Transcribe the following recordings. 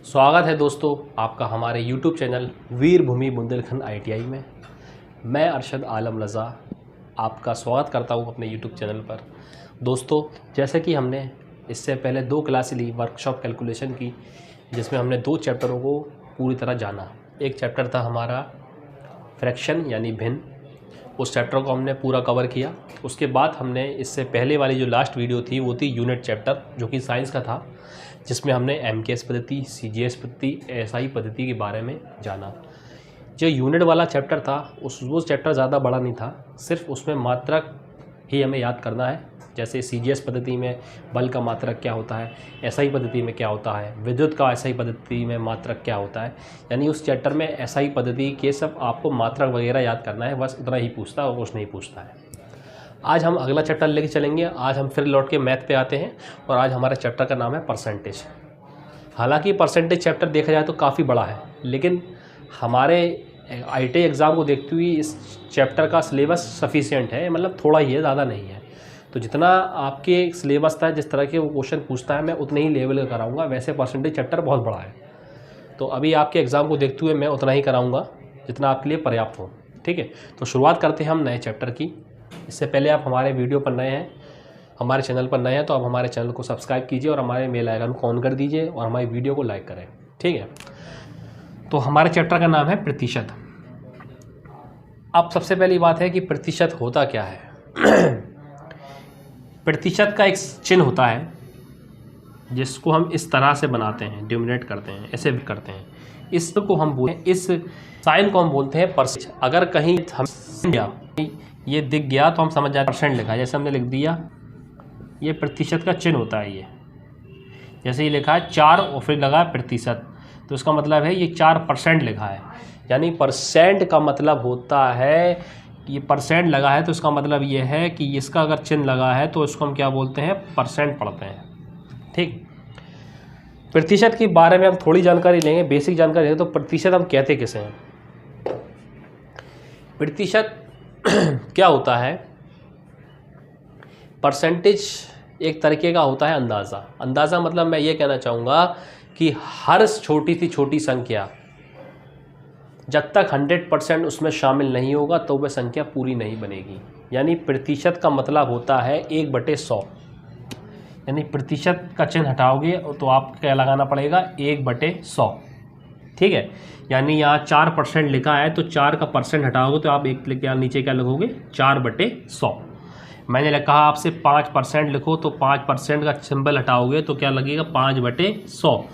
स्वागत है दोस्तों आपका हमारे YouTube चैनल वीर भूमि बुंदेलखंड ITI में। मैं अरशद आलम रज़ा आपका स्वागत करता हूं अपने YouTube चैनल पर। दोस्तों, जैसे कि हमने इससे पहले 2 क्लासें ली वर्कशॉप कैलकुलेशन की, जिसमें हमने 2 चैप्टरों को पूरी तरह जाना। एक चैप्टर था हमारा फ्रैक्शन यानी भिन्न, उस चैप्टर को हमने पूरा कवर किया। उसके बाद हमने इससे पहले वाली जो लास्ट वीडियो थी वो थी यूनिट चैप्टर, जो कि साइंस का था, जिसमें हमने MKS पद्धति, CGS पद्धति, SI पद्धति के बारे में जाना। जो यूनिट वाला चैप्टर था वो चैप्टर ज़्यादा बड़ा नहीं था, सिर्फ उसमें मात्रक ही हमें याद करना है। जैसे CGS पद्धति में बल का मात्रक क्या होता है, SI पद्धति में क्या होता है, विद्युत का SI पद्धति में मात्रक क्या होता है। यानी उस चैप्टर में SI पद्धति के सब आपको मात्रक वगैरह याद करना है, बस उतना ही पूछता है और कुछ नहीं पूछता है। आज हम अगला चैप्टर लेके चलेंगे। आज हम फिर लौट के मैथ पे आते हैं और आज हमारे चैप्टर का नाम है परसेंटेज। हालांकि परसेंटेज चैप्टर देखा जाए तो काफ़ी बड़ा है, लेकिन हमारे ITI एग्ज़ाम को देखते हुए इस चैप्टर का सिलेबस सफिशिएंट है, मतलब थोड़ा ही है, ज़्यादा नहीं है। तो जितना आपके सिलेबस था, जिस तरह के वो क्वेश्चन पूछता है, मैं उतने ही लेवल का कराऊँगा। वैसे परसेंटेज चैप्टर बहुत बड़ा है, तो अभी आपके एग्ज़ाम को देखते हुए मैं उतना ही कराऊँगा जितना आपके लिए पर्याप्त हो। ठीक है, तो शुरुआत करते हैं हम नए चैप्टर की। इससे पहले आप हमारे वीडियो पर नए हैं, हमारे चैनल पर नए हैं, तो आप हमारे चैनल को सब्सक्राइब कीजिए और हमारे बेल आइकन को ऑन कर दीजिए और हमारी वीडियो को लाइक करें। ठीक है, तो हमारे चैप्टर का नाम है प्रतिशत। अब सबसे पहली बात है कि प्रतिशत होता क्या है। प्रतिशत का एक चिन्ह होता है जिसको हम इस तरह से बनाते हैं, डिनोमिनेट करते हैं, ऐसे भी करते हैं। इसको हम बोलते हैं, इस साइन को हम बोलते हैं परसेंट। अगर कहीं हम ये दिख गया तो हम समझ जाए परसेंट लिखा है। जैसे हमने लिख दिया, ये प्रतिशत का चिन्ह होता है। ये जैसे ये लिखा है 4 और फिर लगा है प्रतिशत, तो इसका मतलब है ये 4% लिखा है। यानी परसेंट का मतलब होता है, ये परसेंट लगा है तो इसका मतलब ये है कि इसका अगर चिन्ह लगा है तो इसको हम क्या बोलते हैं, परसेंट पढ़ते हैं। ठीक, प्रतिशत के बारे में हम थोड़ी जानकारी लेंगे, बेसिक जानकारी लेंगे। तो प्रतिशत हम कहते किसे हैं? प्रतिशत क्या होता है? परसेंटेज एक तरीके का होता है अंदाज़ा। अंदाज़ा मतलब मैं ये कहना चाहूँगा कि हर छोटी सी छोटी संख्या जब तक 100% उसमें शामिल नहीं होगा तो वह संख्या पूरी नहीं बनेगी। यानी प्रतिशत का मतलब होता है 1/100। यानी प्रतिशत का चिन्ह हटाओगे तो आप क्या लगाना पड़ेगा, 1/100। ठीक है, यानी यहाँ 4% लिखा है तो 4 का परसेंट हटाओगे तो आप एक क्या नीचे क्या लिखोगे, 4/100। मैंने कहा आपसे 5% लिखो तो 5% का सिंबल हटाओगे तो क्या लगेगा, 5/100।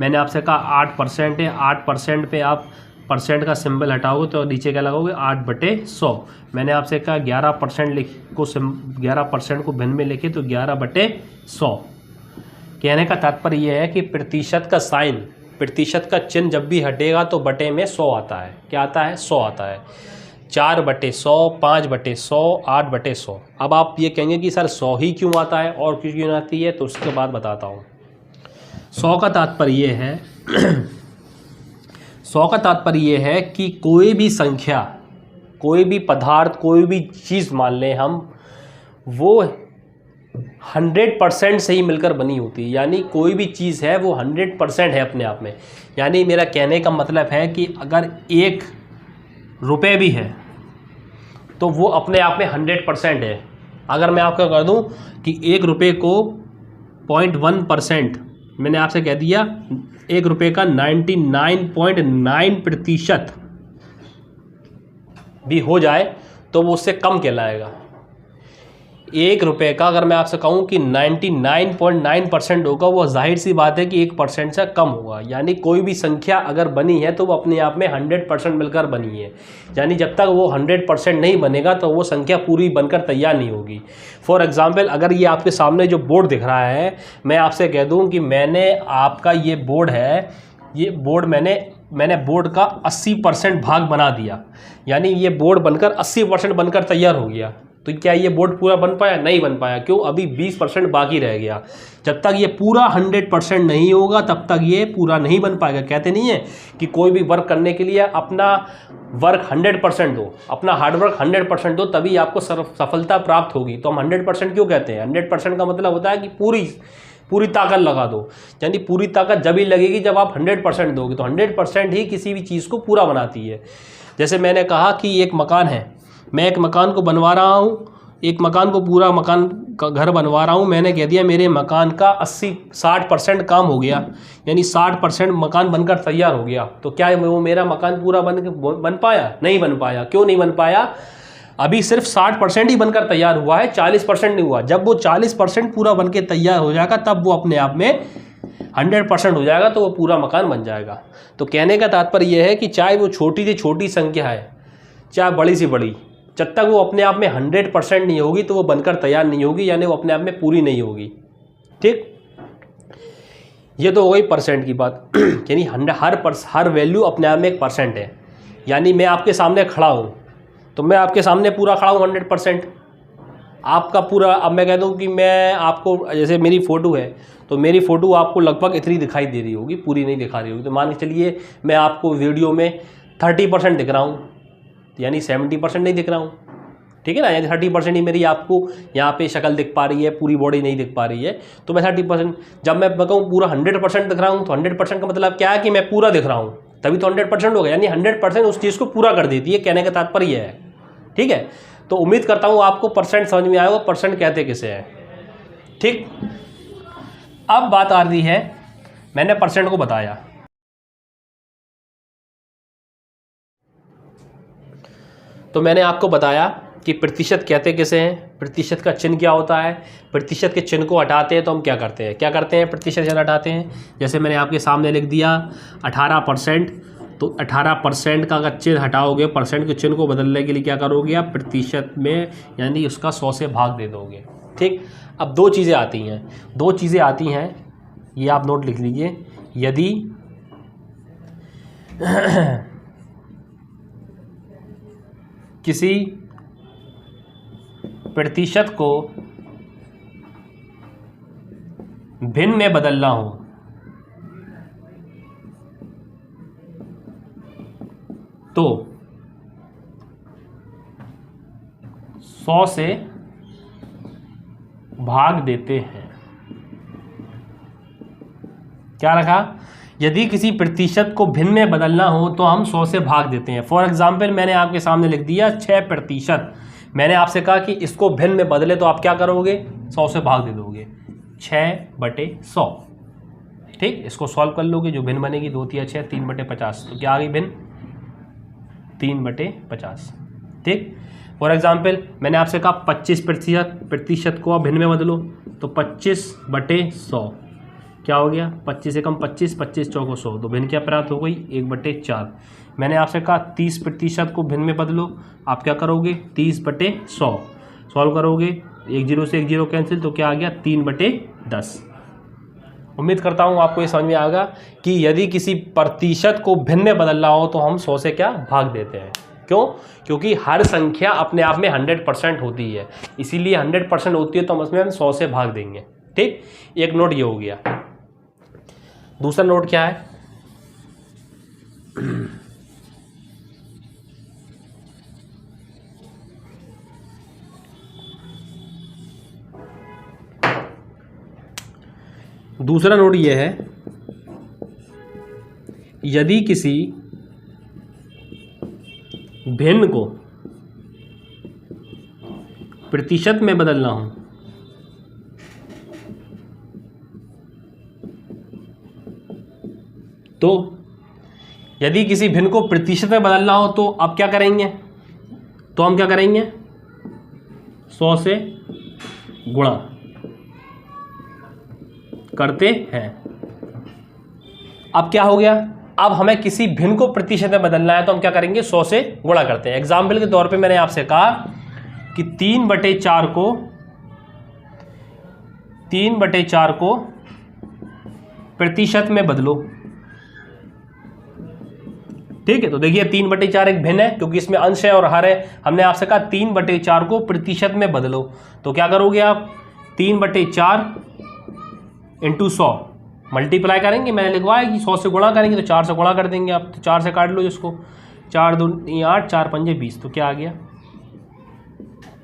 मैंने आपसे कहा 8% है, 8% पे आप परसेंट का सिंबल हटाओगे तो नीचे क्या लगाओगे, 8/100। मैंने आपसे कहा 11% को भिन्न में लिखे तो 11/100। कहने का तात्पर्य यह है कि प्रतिशत का साइन, प्रतिशत का चिन्ह जब भी हटेगा तो बटे में 100 आता है। क्या आता है, 100 आता है। 4/100, 5/100, 8/100। अब आप ये कहेंगे कि सर 100 ही क्यों आता है और क्यों आती है, तो उसके बाद बताता हूँ। 100 का तात्पर्य ये है 100 का तात्पर्य ये है कि कोई भी संख्या, कोई भी पदार्थ, कोई भी चीज़ मान लें हम, वो 100% से ही मिलकर बनी होती है। यानी कोई भी चीज़ है वो 100% है अपने आप में। यानी मेरा कहने का मतलब है कि अगर 1 रुपये भी है तो वो अपने आप में 100% है। अगर मैं आपको कह दूं कि 1 रुपये को 0.1%, मैंने आपसे कह दिया 1 रुपये का 99.9% भी हो जाए तो वो उससे कम कहलाएगा। 1 रुपये का अगर मैं आपसे कहूँ कि 99.9% होगा, वो जाहिर सी बात है कि 1% से कम होगा। यानी कोई भी संख्या अगर बनी है तो वो अपने आप में 100% मिलकर बनी है। यानी जब तक वो 100% नहीं बनेगा तो वो संख्या पूरी बनकर तैयार नहीं होगी। फॉर एग्जांपल, अगर ये आपके सामने जो बोर्ड दिख रहा है, मैं आपसे कह दूँ कि मैंने आपका ये बोर्ड है, ये बोर्ड मैंने बोर्ड का 80% भाग बना दिया। यानी ये बोर्ड बनकर 80% बनकर तैयार हो गया। तो क्या ये बोर्ड पूरा बन पाया? नहीं बन पाया। क्यों? अभी 20% बाकी रह गया। जब तक ये पूरा 100% नहीं होगा तब तक ये पूरा नहीं बन पाएगा। कहते नहीं है कि कोई भी वर्क करने के लिए अपना वर्क 100% दो, अपना हार्डवर्क 100% दो, तभी आपको सफलता प्राप्त होगी। तो हम 100% क्यों कहते हैं? 100% का मतलब होता है कि पूरी ताकत लगा दो। यानी पूरी ताकत जब ही लगेगी जब आप 100% दोगे, तो 100% ही किसी भी चीज़ को पूरा बनाती है। जैसे मैंने कहा कि एक मकान है, मैं एक मकान को बनवा रहा हूँ, एक मकान को पूरा मकान का घर बनवा रहा हूँ, मैंने कह दिया मेरे मकान का 60% काम हो गया, यानी 60% मकान बनकर तैयार हो गया, तो क्या वो मेरा मकान पूरा बन पाया? नहीं बन पाया। क्यों नहीं बन पाया? अभी सिर्फ 60% ही बनकर तैयार हुआ है, 40% नहीं हुआ। जब वो 40% पूरा बन के तैयार हो जाएगा तब वो अपने आप में 100% हो जाएगा, तो वो पूरा मकान बन जाएगा। तो कहने का तात्पर्य यह है कि चाहे वो छोटी से छोटी संख्या है, चाहे बड़ी से बड़ी, जब तक वो अपने आप में 100% नहीं होगी तो वो बनकर तैयार नहीं होगी, यानी वो अपने आप में पूरी नहीं होगी। ठीक, ये तो हो गई परसेंट की बात। यानी हर वैल्यू अपने आप में एक परसेंट है। यानी मैं आपके सामने खड़ा हूँ तो मैं आपके सामने पूरा खड़ा हूँ 100%, आपका पूरा। अब मैं कह दूँ कि मैं आपको, जैसे मेरी फ़ोटो है तो मेरी फ़ोटो आपको लगभग इतनी दिखाई दे रही होगी, पूरी नहीं दिखा रही होगी, तो मान के चलिए मैं आपको वीडियो में 30% दिख रहा हूँ, यानी 70% नहीं दिख रहा हूँ। ठीक है ना, यानी 30% ही मेरी आपको यहाँ पे शक्ल दिख पा रही है, पूरी बॉडी नहीं दिख पा रही है, तो मैं 30%। जब मैं कहूँ पूरा 100% दिख रहा हूँ, तो 100% का मतलब क्या है कि मैं पूरा दिख रहा हूँ, तभी तो 100% हो गया। यानी 100% उस चीज़ को पूरा कर देती है, कहने का तात्पर्य है। ठीक है, तो उम्मीद करता हूँ आपको परसेंट समझ में आएगा, परसेंट कहते किसे हैं। ठीक, अब बात आ रही है, मैंने परसेंट को बताया, तो मैंने आपको बताया कि प्रतिशत कहते किसे हैं, प्रतिशत का चिन्ह क्या होता है, प्रतिशत के चिन्ह को हटाते हैं तो हम क्या करते हैं, प्रतिशत चिन्ह हटाते हैं। जैसे मैंने आपके सामने लिख दिया 18%, तो 18% का अगर चिन्ह हटाओगे, परसेंट के चिन्ह को बदलने के लिए क्या करोगे आप, प्रतिशत में यानी उसका 100 से भाग दे दोगे। ठीक, अब दो चीज़ें आती हैं, ये आप नोट लिख लीजिए। यदि किसी प्रतिशत को भिन्न में बदलना हो तो 100 से भाग देते हैं। क्या रखा? यदि किसी प्रतिशत को भिन्न में बदलना हो तो हम 100 से भाग देते हैं। फॉर एग्जाम्पल मैंने आपके सामने लिख दिया 6%, मैंने आपसे कहा कि इसको भिन्न में बदले तो आप क्या करोगे, 100 से भाग दे दोगे, 6/100। ठीक, इसको सॉल्व कर लोगे, जो भिन्न बनेगी 2 तिया 6, 3/50, तो क्या आ गई भिन्न, 3/50। ठीक, फॉर एग्जाम्पल मैंने आपसे कहा 25% को आप भिन्न में बदलो, तो 25/100 क्या हो गया, 25 से कम 25, 25 चौको 100, तो भिन्न क्या प्राप्त हो गई, 1/4। मैंने आपसे कहा 30% को भिन्न में बदलो, आप क्या करोगे, 30/100, सॉल्व करोगे, 1 0 से 1 0 कैंसिल, तो क्या आ गया, 3/10। उम्मीद करता हूँ आपको ये समझ में आएगा कि यदि किसी प्रतिशत को भिन्न में बदलना हो तो हम 100 से क्या भाग देते हैं। क्यों? क्योंकि हर संख्या अपने आप में 100% होती है, इसीलिए 100% होती है तो हम उसमें 100 से भाग देंगे। ठीक, एक नोट ये हो गया। दूसरा नोट क्या है, दूसरा नोट ये है, यदि किसी भिन्न को प्रतिशत में बदलना हो तो, यदि किसी भिन्न को प्रतिशत में बदलना हो तो आप क्या करेंगे, तो हम क्या करेंगे, 100 से गुणा करते हैं। अब क्या हो गया, अब हमें किसी भिन्न को प्रतिशत में बदलना है तो हम क्या करेंगे, 100 से गुणा करते हैं। एग्जाम्पल के तौर पे मैंने आपसे कहा कि 3/4 को प्रतिशत में बदलो। ठीक है, तो देखिए 3/4 एक भिन्न है क्योंकि इसमें अंश है और हर है। हमने आपसे कहा 3/4 को प्रतिशत में बदलो, तो क्या करोगे आप, 3/4 × 100 मल्टीप्लाई करेंगे, मैंने लिखवाया कि 100 से गुणा करेंगे तो 4 से गुणा कर देंगे आप, तो 4 से काट लो जिसको, 4 2 8, 4 5 20, तो क्या आ गया,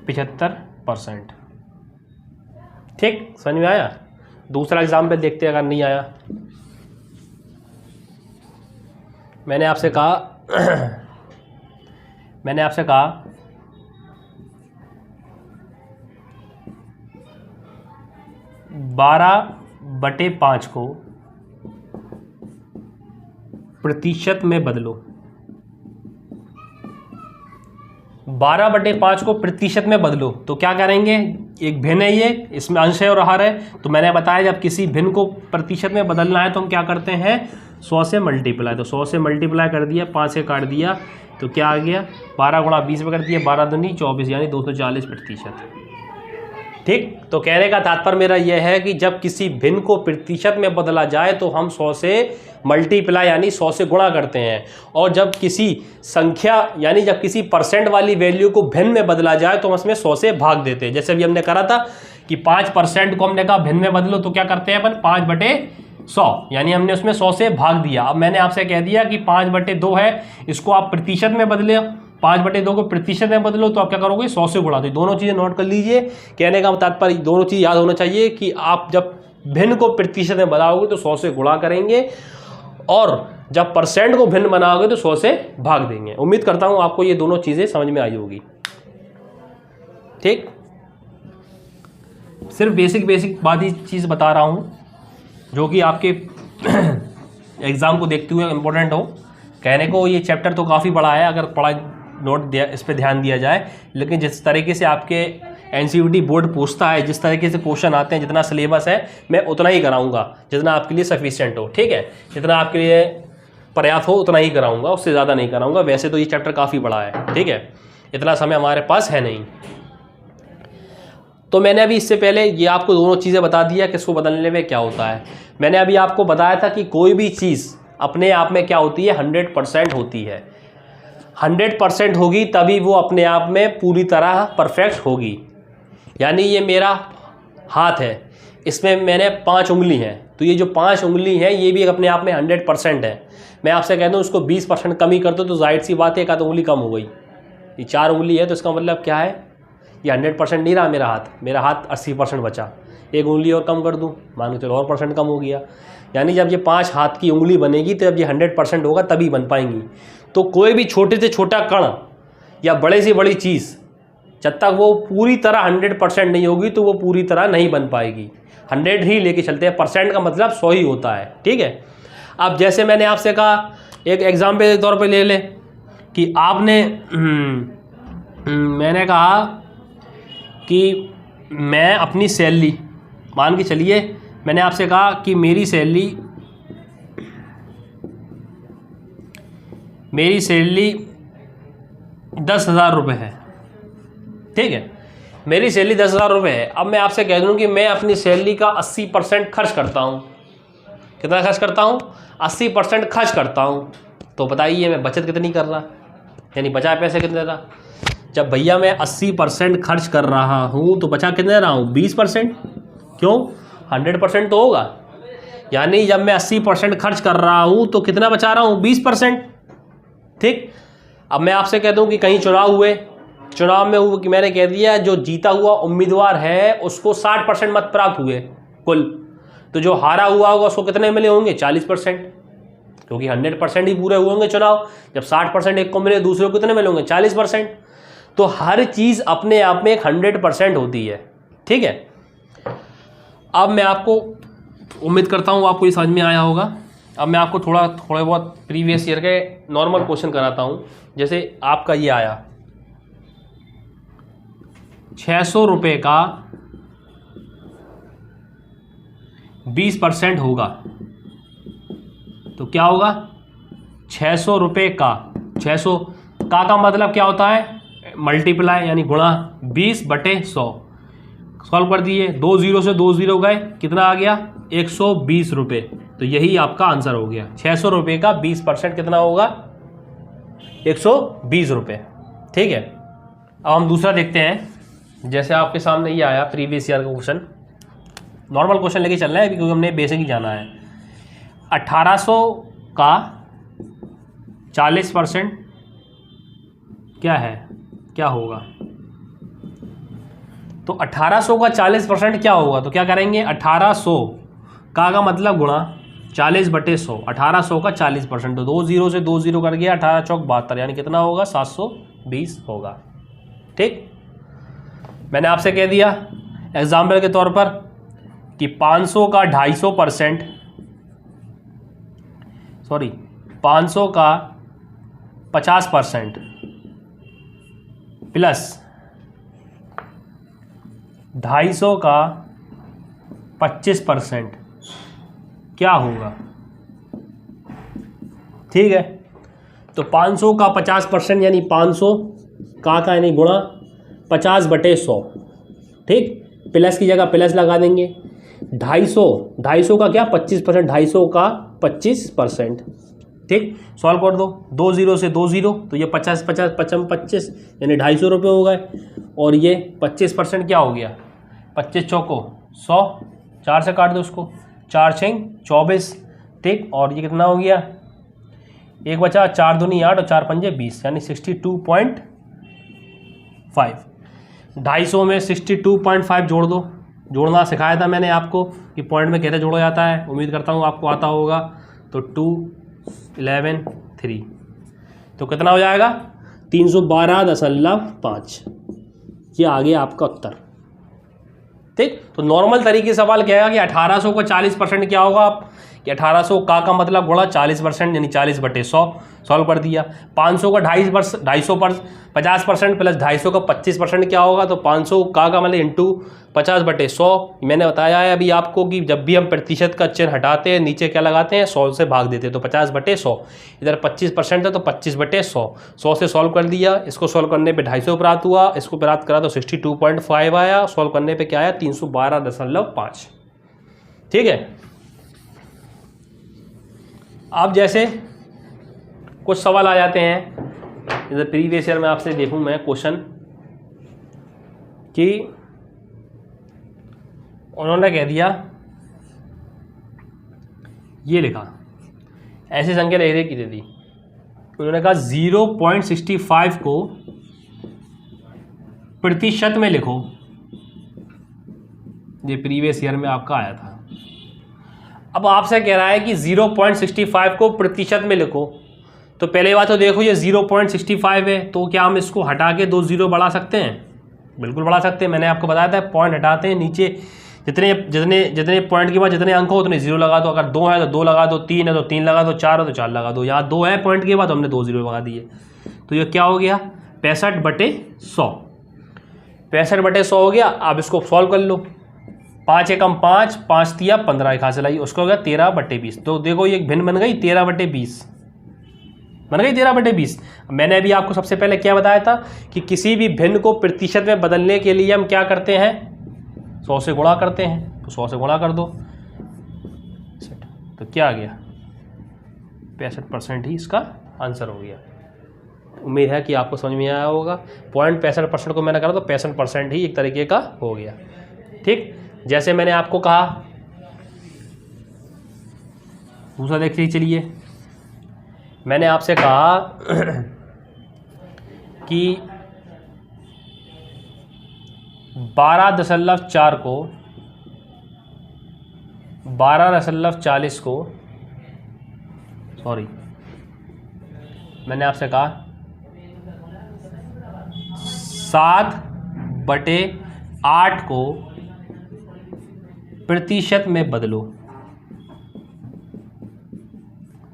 75%। ठीक, समझ में आया। दूसरा एग्जाम्पल देखते हैं, अगर नहीं आया। मैंने आपसे कहा 12/5 को प्रतिशत में बदलो। 12/5 को प्रतिशत में बदलो तो क्या करेंगे, एक भिन्न है ये, इसमें अंश है और आहार है। तो मैंने बताया जब किसी भिन्न को प्रतिशत में बदलना है तो हम क्या करते हैं, 100 से मल्टीप्लाई। तो 100 से मल्टीप्लाई कर दिया, 5 से काट दिया, तो क्या आ गया, 12 गुणा 20 में कर दिया, 12 दूनी 24, यानी 240%। ठीक। तो कहने का तात्पर्य मेरा यह है कि जब किसी भिन्न को प्रतिशत में बदला जाए तो हम 100 से मल्टीप्लाई यानी 100 से गुणा करते हैं, और जब किसी संख्या यानी जब किसी परसेंट वाली वैल्यू को भिन्न में बदला जाए तो हम उसमें 100 से भाग देते हैं। जैसे अभी हमने करा था कि 5% को हमने कहा भिन्न में बदलो, तो क्या करते हैं अपन, 5/100, यानी हमने उसमें 100 से भाग दिया। अब मैंने आपसे कह दिया कि 5/2 है, इसको आप प्रतिशत में बदले, 5/2 को प्रतिशत में बदलो, तो आप क्या करोगे, 100 से गुणा। तो दोनों चीज़ें नोट कर लीजिए। कहने का तात्पर्य दोनों चीज़ याद होना चाहिए कि आप जब भिन्न को प्रतिशत में बनाओगे तो 100 से गुणा करेंगे, और जब परसेंट को भिन्न बनाओगे तो 100 से भाग देंगे। उम्मीद करता हूं आपको ये दोनों चीज़ें समझ में आई होगी। ठीक, सिर्फ बेसिक बात ही चीज़ बता रहा हूं जो कि आपके एग्ज़ाम को देखते हुए इम्पोर्टेंट हो। कहने को ये चैप्टर तो काफ़ी बड़ा है, अगर पढ़ा नोट दिया, इस पर ध्यान दिया जाए, लेकिन जिस तरीके से आपके एनसीईआरटी बोर्ड पूछता है, जिस तरीके से क्वेश्चन आते हैं, जितना सिलेबस है मैं उतना ही कराऊंगा जितना आपके लिए सफिशिएंट हो। ठीक है, जितना आपके लिए पर्याप्त हो उतना ही कराऊंगा, उससे ज़्यादा नहीं कराऊंगा। वैसे तो ये चैप्टर काफ़ी बड़ा है, ठीक है, इतना समय हमारे पास है नहीं। तो मैंने अभी इससे पहले ये आपको दोनों चीज़ें बता दिया कि इसको बदलने में क्या होता है। मैंने अभी आपको बताया था कि कोई भी चीज़ अपने आप में क्या होती है, 100% होती है। 100% होगी तभी वो अपने आप में पूरी तरह परफेक्ट होगी। यानी ये मेरा हाथ है, इसमें मैंने 5 उंगली हैं, तो ये जो 5 उंगली हैं ये भी अपने आप में 100% है। मैं आपसे कहता हूँ उसको 20% कम ही कर दो तो जाहिर सी बात है एक आध उंगली कम हो गई। ये 4 उंगली है तो इसका मतलब क्या है, ये 100% नहीं रहा मेरा हाथ 80% बचा। एक उंगली और कम कर दूँ, मान लो चलो और % कम हो गया। यानी जब ये 5 हाथ की उंगली बनेगी तो जब ये 100% होगा तभी बन पाएंगी। तो कोई भी छोटे से छोटा कण या बड़े से बड़ी चीज़ जब तक वो पूरी तरह 100% नहीं होगी तो वो पूरी तरह नहीं बन पाएगी। 100 ही लेके चलते हैं, परसेंट का मतलब 100 ही होता है। ठीक है, अब जैसे मैंने आपसे कहा, एक एग्जाम्पल के तौर पे ले ले कि आपने मैंने कहा कि मैं अपनी सैलरी, मान के चलिए मैंने आपसे कहा कि मेरी सैलरी 10,000 रुपये है। ठीक है, मेरी सैलरी 10,000 रुपये है। अब मैं आपसे कह दूँ कि मैं अपनी सैलरी का 80% खर्च करता हूँ। कितना खर्च करता हूँ, 80% खर्च करता हूँ। तो बताइए मैं बचत कितनी कर रहा, यानी बचाए पैसे कितने रहा। जब भैया मैं 80% खर्च कर रहा हूँ तो बचा कितने रहा हूँ, 20%। क्यों, 100% तो होगा। यानी जब मैं 80% खर्च कर रहा हूँ तो कितना बचा रहा हूँ, 20%। ठीक, अब मैं आपसे कहता हूँ कि कहीं चुनाव हुए, चुनाव में हुआ कि मैंने कह दिया जो जीता हुआ उम्मीदवार है उसको 60% मत प्राप्त हुए कुल, तो जो हारा हुआ होगा उसको कितने मिले होंगे, 40%, क्योंकि 100% ही पूरे हुए होंगे चुनाव। जब 60% एक को मिले, दूसरे को कितने मिले होंगे, 40%। तो हर चीज़ अपने आप में 100% होती है। ठीक है, अब मैं आपको उम्मीद करता हूँ आपको ये समझ में आया होगा। अब मैं आपको थोड़े बहुत प्रीवियस ईयर के नॉर्मल क्वेश्चन कराता हूँ। जैसे आपका ये आया 600 रुपये का 20% होगा तो क्या होगा, 600 रुपये का, 600 का मतलब क्या होता है, मल्टीप्लाई यानी गुणा 20/100। सॉल्व कर दिए, 2 0 से 2 0 गए, कितना आ गया, 120 रुपये। तो यही आपका आंसर हो गया। 600 रुपये का 20% कितना होगा, 120 रुपये। ठीक है, अब हम दूसरा देखते हैं। जैसे आपके सामने ये आया प्रीवियस ईयर का क्वेश्चन, नॉर्मल क्वेश्चन लेके चल रहे हैं क्योंकि हमने बेसिक ही जाना है। 1800 का 40% क्या है, क्या होगा। तो 1800 का 40% क्या होगा, तो क्या करेंगे 1800 का मतलब गुणा 40/100, 1800 का 40%, तो 2 0 से 2 0 कर गया, 18 चौक 72, यानी कितना होगा 720 होगा। ठीक, मैंने आपसे कह दिया एग्जाम्पल के तौर पर कि 500 का 250%, सॉरी 500 का 50% प्लस 250 का 25% क्या होगा। ठीक है, तो 500 का 50% यानी 500 का यानी गुणा 50/100, ठीक, प्लस की जगह प्लस लगा देंगे। 250 का क्या 25%, 250 का 25%, ठीक, सॉल्व कर दो, 2 0 से 2 0, तो ये 50 50 55 25 यानी 250 रुपये हो गए, और ये 25% क्या हो गया 25 चौको 100, 4 से काट दो उसको, 4 6 24, ठीक, और ये कितना हो गया, एक बचा 4 दूनी 8 और 4 पंजे 20, यानी 62.5। 250 में 62.5 जोड़ दो, जोड़ना सिखाया था मैंने आपको कि पॉइंट में कैसे जोड़ा जाता है, उम्मीद करता हूँ आपको आता होगा। तो 211.3, तो कितना हो जाएगा 312.5, ये आ गया आपका उत्तर। ठीक, तो नॉर्मल तरीके से सवाल क्या है कि 1800 को 40% क्या होगा, आप कि 1800 का मतलब गुणा 40% यानी 40/100, सॉल्व कर दिया। 500 का 50% प्लस 250 का 25% क्या होगा, तो 500 का मतलब इंटू 50/100। मैंने बताया है अभी आपको कि जब भी हम प्रतिशत का चिन्ह हटाते हैं नीचे क्या लगाते हैं 100 से भाग देते हैं, तो 50/100, इधर 25% है तो 25/100, 100 से सॉल्व कर दिया। इसको सॉल्व करने पे 250 प्राप्त हुआ, इसको प्राप्त करा तो 62.5 आया, सॉल्व करने पे क्या आया 312.5। ठीक है, अब जैसे कुछ सवाल आ जाते हैं, जैसे प्रीवियस ईयर में आपसे देखूं मैं क्वेश्चन कि उन्होंने कह दिया, ये लिखा ऐसी संख्या ले की दे दी, उन्होंने कहा 0.65 को प्रतिशत में लिखो, ये प्रीवियस ईयर में आपका आया था। अब आपसे कह रहा है कि 0.65 को प्रतिशत में लिखो, तो पहले बात तो देखो ये 0.65 है, तो क्या हम इसको हटा के 2 0 बढ़ा सकते हैं, बिल्कुल बढ़ा सकते हैं। मैंने आपको बताया था पॉइंट हटाते हैं, नीचे जितने जितने जितने पॉइंट के बाद जितने अंक हो उतने 0 लगा दो, अगर 2 है तो 2 लगा दो, 3 है तो 3 लगा दो, 4 है तो 4 लगा दो। यहाँ 2 है पॉइंट के बाद हमने 2 0 लगा दिए, तो ये क्या हो गया 65/100, 65/100 हो गया। अब इसको सॉल्व कर लो, 5 एकम 5, 5 तिया 15 एक हाथ से लाई, उसको हो गया 13/20। तो देखो ये भिन्न बन गई 13/20, बन गई 13/20। मैंने अभी आपको सबसे पहले क्या बताया था कि किसी भी भिन्न को प्रतिशत में बदलने के लिए हम क्या करते हैं 100 से गुणा करते हैं, तो 100 से गुणा कर दो, तो क्या आ गया 65% ही इसका आंसर हो गया। उम्मीद है कि आपको समझ में आया होगा। पॉइंट 65% को मैंने करा तो 65% ही एक तरीके का हो गया। ठीक, जैसे मैंने आपको कहा, दूसरा देखिए, चलिए मैंने आपसे कहा कि 12.4 को 12.40 को, सॉरी मैंने आपसे कहा 7/8 को प्रतिशत में बदलो,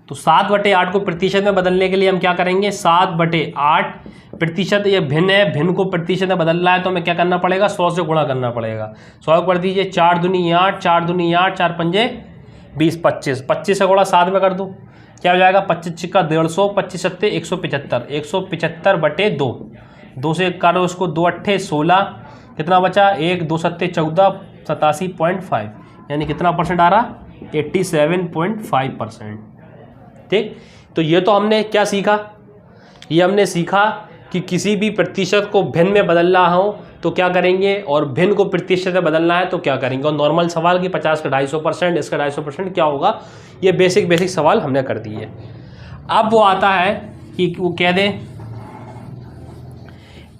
तो 7/8 को प्रतिशत में बदलने के लिए हम क्या करेंगे 7/8 प्रतिशत, ये भिन्न है, भिन्न को प्रतिशत में बदलना है तो हमें क्या करना पड़ेगा 100 से गुणा करना पड़ेगा। सॉल्व कर दीजिए, 4 दूनी 8, 4 दूनी 8, 4 पंजे 20, 25 से गुणा 7 में कर दो, क्या हो जाएगा 25 छिक्का 150, 25 सत्ते 175, 175/2, 2 से काटो उसको, 2 अट्ठे 16, कितना बचा 1, 2 सत्ते 14, 87.5, यानी कितना परसेंट आ रहा 87.5%। ठीक, तो ये तो हमने क्या सीखा, ये हमने सीखा कि किसी भी प्रतिशत को भिन्न में बदलना हो तो क्या करेंगे, और भिन्न को प्रतिशत में बदलना है तो क्या करेंगे, और नॉर्मल सवाल कि 50 का 250%, इसका 250% क्या होगा, ये बेसिक सवाल हमने कर दिए। अब वो आता है कि वो कह दें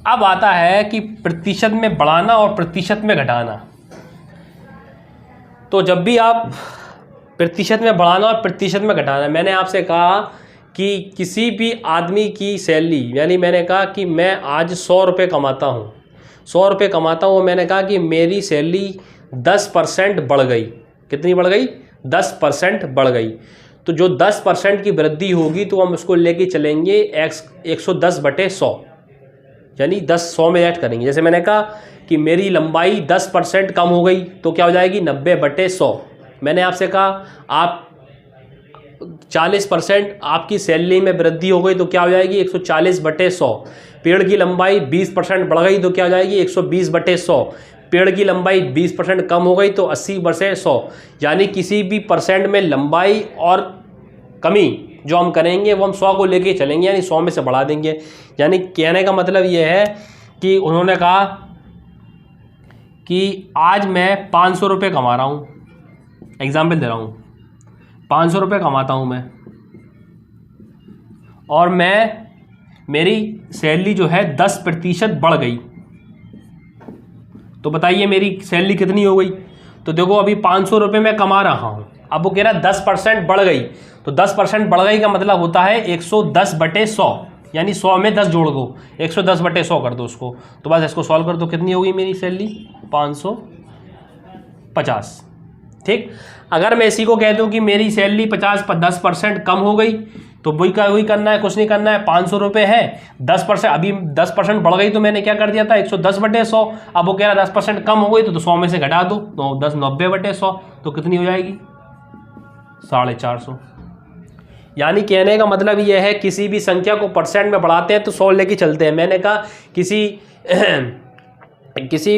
अब आता है कि प्रतिशत में बढ़ाना और प्रतिशत में घटाना। तो जब भी आप प्रतिशत में बढ़ाना और प्रतिशत में घटाना, मैंने आपसे कहा कि किसी भी आदमी की सैलरी, यानी मैंने कहा कि मैं आज 100 रुपये कमाता हूँ, 100 रुपये कमाता हूँ, मैंने कहा कि मेरी सैलरी 10% बढ़ गई। कितनी बढ़ गई? 10% बढ़ गई। तो जो 10% की वृद्धि होगी तो हम उसको लेके चलेंगे 110/100, यानी 100 में ऐड करेंगे। जैसे मैंने कहा कि मेरी लंबाई 10% कम हो गई तो क्या हो जाएगी? 90/100। मैंने आपसे कहा आप 40% आपकी सैलरी में वृद्धि हो गई तो क्या हो जाएगी? 140/100। पेड़ की लंबाई 20% बढ़ गई तो क्या हो जाएगी? 120/100। पेड़ की लंबाई 20% कम हो गई तो 80/100। यानी किसी भी परसेंट में लंबाई और कमी जो हम करेंगे वो हम 100 को लेके चलेंगे, यानी 100 में से बढ़ा देंगे। यानी कहने का मतलब ये है कि उन्होंने कहा कि आज मैं 500 रुपये कमा रहा हूँ, एग्जाम्पल दे रहा हूँ, 500 रुपये कमाता हूँ मैं, और मेरी सैलरी जो है 10% बढ़ गई। तो बताइए मेरी सैलरी कितनी हो गई? तो देखो अभी 500 रुपये मैं कमा रहा हूँ, अब वो कह रहा 10% बढ़ गई। तो 10% बढ़ गई का मतलब होता है 110/100, यानी 100 में 10 जोड़ दो, 110/100 कर दो उसको। तो बस इसको सॉल्व कर दो, कितनी होगी मेरी सैलरी? 550। ठीक। अगर मैं इसी को कह दूं कि मेरी सैलरी 10% कम हो गई तो वही करना है, कुछ नहीं करना है। 500 रुपये है, 10% अभी 10% बढ़ गई तो मैंने क्या कर दिया था? 110/100। अब वो कह रहा 10% कम हो गई तो 100 में से घटा दो, तो 90/100। तो कितनी हो जाएगी? 450। यानी कहने का मतलब यह है किसी भी संख्या को परसेंट में बढ़ाते हैं तो 100 लेके चलते हैं। मैंने कहा किसी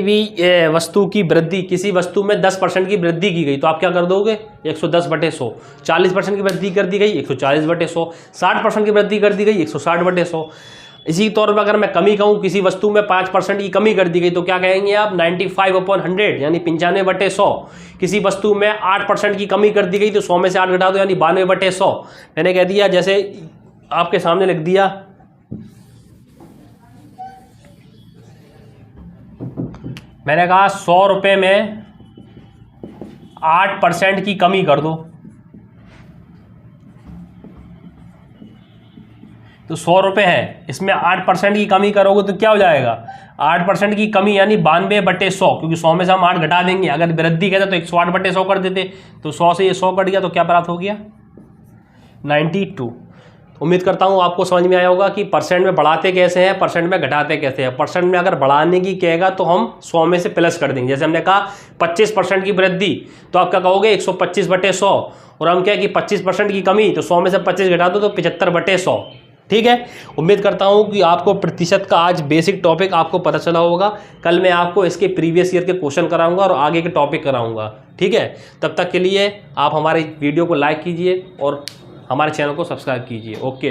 भी वस्तु की वृद्धि, किसी वस्तु में 10% की वृद्धि की गई तो आप क्या कर दोगे? 110/100। 40% की वृद्धि कर दी गई, 140/100। 60% की वृद्धि कर दी गई, 160/100। इसी तौर पर अगर मैं कमी कहूँ, किसी वस्तु में 5% की कमी कर दी गई तो क्या कहेंगे आप? 95/100, यानी 95/100। किसी वस्तु में 8% की कमी कर दी गई तो 100 में से 8 घटा दो, यानी 92/100। मैंने कह दिया, जैसे आपके सामने लिख दिया, मैंने कहा 100 रुपये में 8% की कमी कर दो, तो 100 रुपये है, इसमें 8% की कमी करोगे तो क्या हो जाएगा? 8% की कमी यानी 92/100, क्योंकि 100 में से हम 8 घटा देंगे। अगर वृद्धि कहते तो 108/100 कर देते, तो 100 से ये 100 कट गया तो क्या प्राप्त हो गया? 92। उम्मीद करता हूँ आपको समझ में आया होगा कि परसेंट में बढ़ाते कैसे हैं, परसेंट में घटाते कैसे हैं। परसेंट में अगर बढ़ाने की कहेगा तो हम 100 में से प्लस कर देंगे। जैसे हमने कहा 25% की वृद्धि तो आप क्या कहोगे? 125/100। और हम क्या कि 25% की कमी तो 100 में से 25 घटा दो तो 75/100। ठीक है। उम्मीद करता हूँ कि आपको प्रतिशत का आज बेसिक टॉपिक आपको पता चला होगा। कल मैं आपको इसके प्रीवियस ईयर के क्वेश्चन कराऊंगा और आगे के टॉपिक कराऊंगा। ठीक है। तब तक के लिए आप हमारे वीडियो को लाइक कीजिए और हमारे चैनल को सब्सक्राइब कीजिए। ओके।